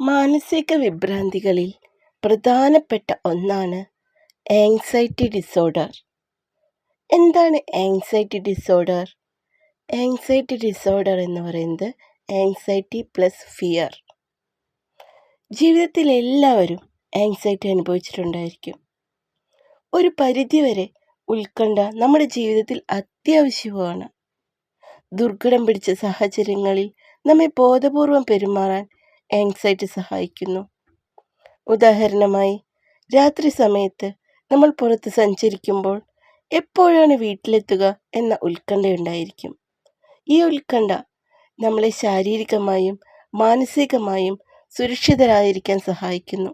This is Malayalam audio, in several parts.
മാനസിക വിഭ്രാന്തികളിൽ പ്രധാനപ്പെട്ട ഒന്നാണ് ആങ്സൈറ്റി ഡിസോർഡർ. എന്താണ് ആങ്സൈറ്റി ഡിസോർഡർ? ആങ്സൈറ്റി ഡിസോർഡർ എന്ന് പറയുന്നത് ആങ്സൈറ്റി പ്ലസ് ഫിയർ. ജീവിതത്തിൽ എല്ലാവരും ആങ്സൈറ്റി അനുഭവിച്ചിട്ടുണ്ടായിരിക്കും. ഒരു പരിധിവരെ ഉത്കണ്ഠ നമ്മുടെ ജീവിതത്തിൽ അത്യാവശ്യവുമാണ്. ദുർഘടം പിടിച്ച സാഹചര്യങ്ങളിൽ നമ്മെ ബോധപൂർവം പെരുമാറാൻ ആങ്സൈറ്റി സഹായിക്കുന്നു. ഉദാഹരണമായി, രാത്രി സമയത്ത് നമ്മൾ പുറത്ത് സഞ്ചരിക്കുമ്പോൾ എപ്പോഴാണ് വീട്ടിലെത്തുക എന്ന ഉത്കണ്ഠയുണ്ടായിരിക്കും. ഈ ഉത്കണ്ഠ നമ്മളെ ശാരീരികമായും മാനസികമായും സുരക്ഷിതരായിരിക്കാൻ സഹായിക്കുന്നു.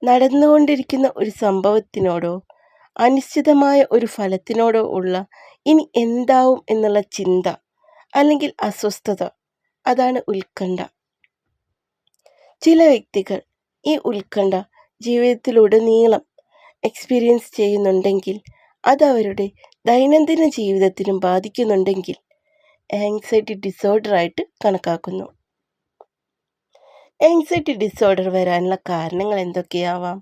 നടന്നുകൊണ്ടിരിക്കുന്ന ഒരു സംഭവത്തിനോടോ അനിശ്ചിതമായ ഒരു ഫലത്തിനോടോ ഉള്ള ഇനി എന്താവും എന്നുള്ള ചിന്ത അല്ലെങ്കിൽ അസ്വസ്ഥത, അതാണ് ഉത്കണ്ഠ. ചില വ്യക്തികൾ ഈ ഉത്കണ്ഠ ജീവിതത്തിലുടനീളം എക്സ്പീരിയൻസ് ചെയ്യുന്നുണ്ടെങ്കിൽ, അത് അവരുടെ ദൈനംദിന ജീവിതത്തിനും ബാധിക്കുന്നുണ്ടെങ്കിൽ ആങ്സൈറ്റി ഡിസോർഡറായിട്ട് കണക്കാക്കുന്നു. ആങ്സൈറ്റി ഡിസോർഡർ വരാനുള്ള കാരണങ്ങൾ എന്തൊക്കെയാവാം?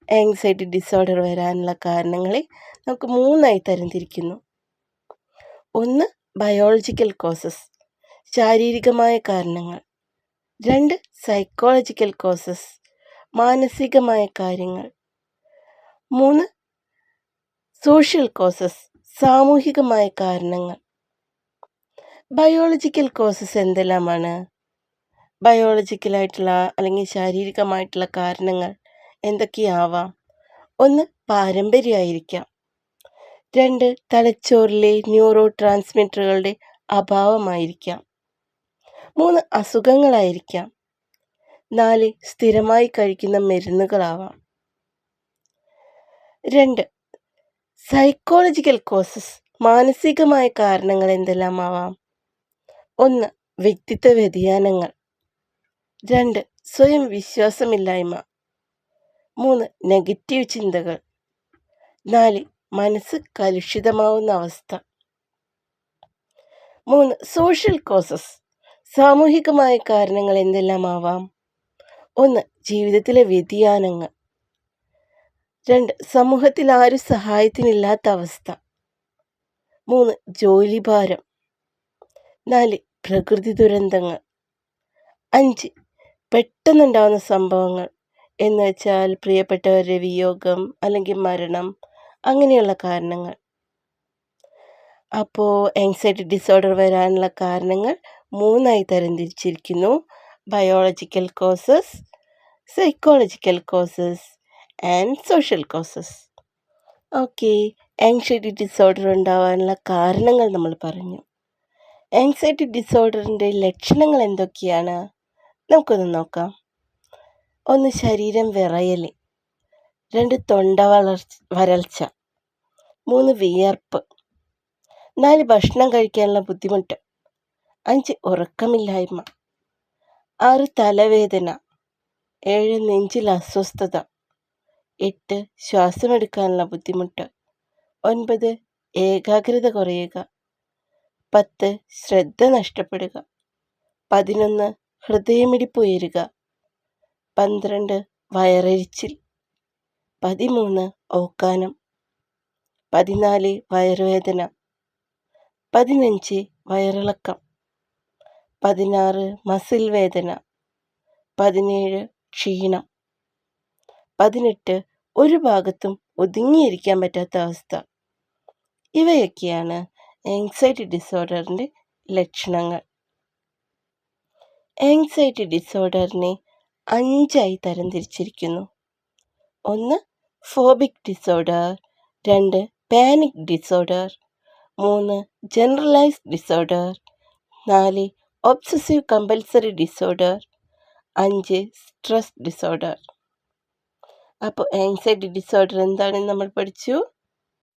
ആങ്സൈറ്റി ഡിസോർഡർ വരാനുള്ള കാരണങ്ങളെ നമുക്ക് 3ആയി തരംതിരിക്കുന്നു. ഒന്ന്, ബയോളജിക്കൽ കോസസ്, ശാരീരികമായ കാരണങ്ങൾ. 2, സൈക്കോളജിക്കൽ കോസസ്, മാനസികമായ കാര്യങ്ങൾ. 3, സോഷ്യൽ കോസസ്, സാമൂഹികമായ കാരണങ്ങൾ. ബയോളജിക്കൽ കോസസ് എന്തെല്ലാമാണ്? ബയോളജിക്കലായിട്ടുള്ള അല്ലെങ്കിൽ ശാരീരികമായിട്ടുള്ള കാരണങ്ങൾ എന്തൊക്കെയാവാം? 1, പാരമ്പര്യമായിരിക്കാം. 2, തലച്ചോറിലെ ന്യൂറോ ട്രാൻസ്മിറ്ററുകളുടെ അഭാവമായിരിക്കാം. 3, അസുഖങ്ങളായിരിക്കാം. 4, സ്ഥിരമായി കഴിക്കുന്ന മരുന്നുകളാവാം. 2, സൈക്കോളജിക്കൽ കോസസ്, മാനസികമായ കാരണങ്ങൾ എന്തെല്ലാമാവാം? 1, വ്യക്തിത്വ വ്യതിയാനങ്ങൾ. 2, സ്വയം വിശ്വാസമില്ലായ്മ. 3, നെഗറ്റീവ് ചിന്തകൾ. 4, മനസ്സ് കലുഷിതമാവുന്ന അവസ്ഥ. 3, സോഷ്യൽ കോസസ്, സാമൂഹികമായ കാരണങ്ങൾ എന്തെല്ലാമാവാം? 1, ജീവിതത്തിലെ വ്യതിയാനങ്ങൾ. 2, സമൂഹത്തിൽ ആരും സഹായത്തിനില്ലാത്ത അവസ്ഥ. 3, ജോലിഭാരം. 4, പ്രകൃതി ദുരന്തങ്ങൾ. 5, പെട്ടെന്നുണ്ടാവുന്ന സംഭവങ്ങൾ എന്ന് വെച്ചാൽ പ്രിയപ്പെട്ടവരുടെ വിയോഗം അല്ലെങ്കിൽ മരണം, അങ്ങനെയുള്ള കാരണങ്ങൾ. അപ്പോൾ ആങ്സൈറ്റി ഡിസോർഡർ വരാനുള്ള കാരണങ്ങൾ 3ആയി തരംതിരിച്ചിരിക്കുന്നു: biological causes, psychological causes and social causes. Okay, anxiety disorder ഉണ്ടാവാനുള്ള കാരണങ്ങൾ നമ്മൾ പറഞ്ഞു. ആങ്സൈറ്റി ഡിസോർഡറിൻ്റെ ലക്ഷണങ്ങൾ എന്തൊക്കെയാണ്? നമുക്കൊന്ന് നോക്കാം. 1, ശരീരം വിറയൽ. 2, തൊണ്ട വരൾച്ച. 3, വിയർപ്പ്. 4, ഭക്ഷണം കഴിക്കാനുള്ള ബുദ്ധിമുട്ട്. 5, ഉറക്കമില്ലായ്മ. 6, തലവേദന. 7, നെഞ്ചിൽ അസ്വസ്ഥത. 8, ശ്വാസമെടുക്കാനുള്ള ബുദ്ധിമുട്ട്. 9, ഏകാഗ്രത കുറയുക. 10, ശ്രദ്ധ നഷ്ടപ്പെടുക. 11, ഹൃദയമിടിപ്പ് ഉയരുക. 12, വയറെരിച്ചിൽ. 13, ഓക്കാനം. 14, വയറുവേദന. 15, വയറിളക്കം. 16, മസിൽ വേദന. 17, ക്ഷീണം. 18, ഒരു ഭാഗത്തും ഒതുങ്ങിയിരിക്കാൻ പറ്റാത്ത അവസ്ഥ. ഇവയൊക്കെയാണ് ആങ്സൈറ്റി ഡിസോർഡറിൻ്റെ ലക്ഷണങ്ങൾ. ആങ്സൈറ്റി ഡിസോർഡറിനെ 5ആയി തരംതിരിച്ചിരിക്കുന്നു. 1, phobic disorder. 2, panic disorder. 3, generalised disorder. 4, obsessive compulsive disorder. 5, stress disorder. അപ്പോൾ ആങ്സൈറ്റി ഡിസോർഡർ എന്താണെന്ന് നമ്മൾ പഠിച്ചു.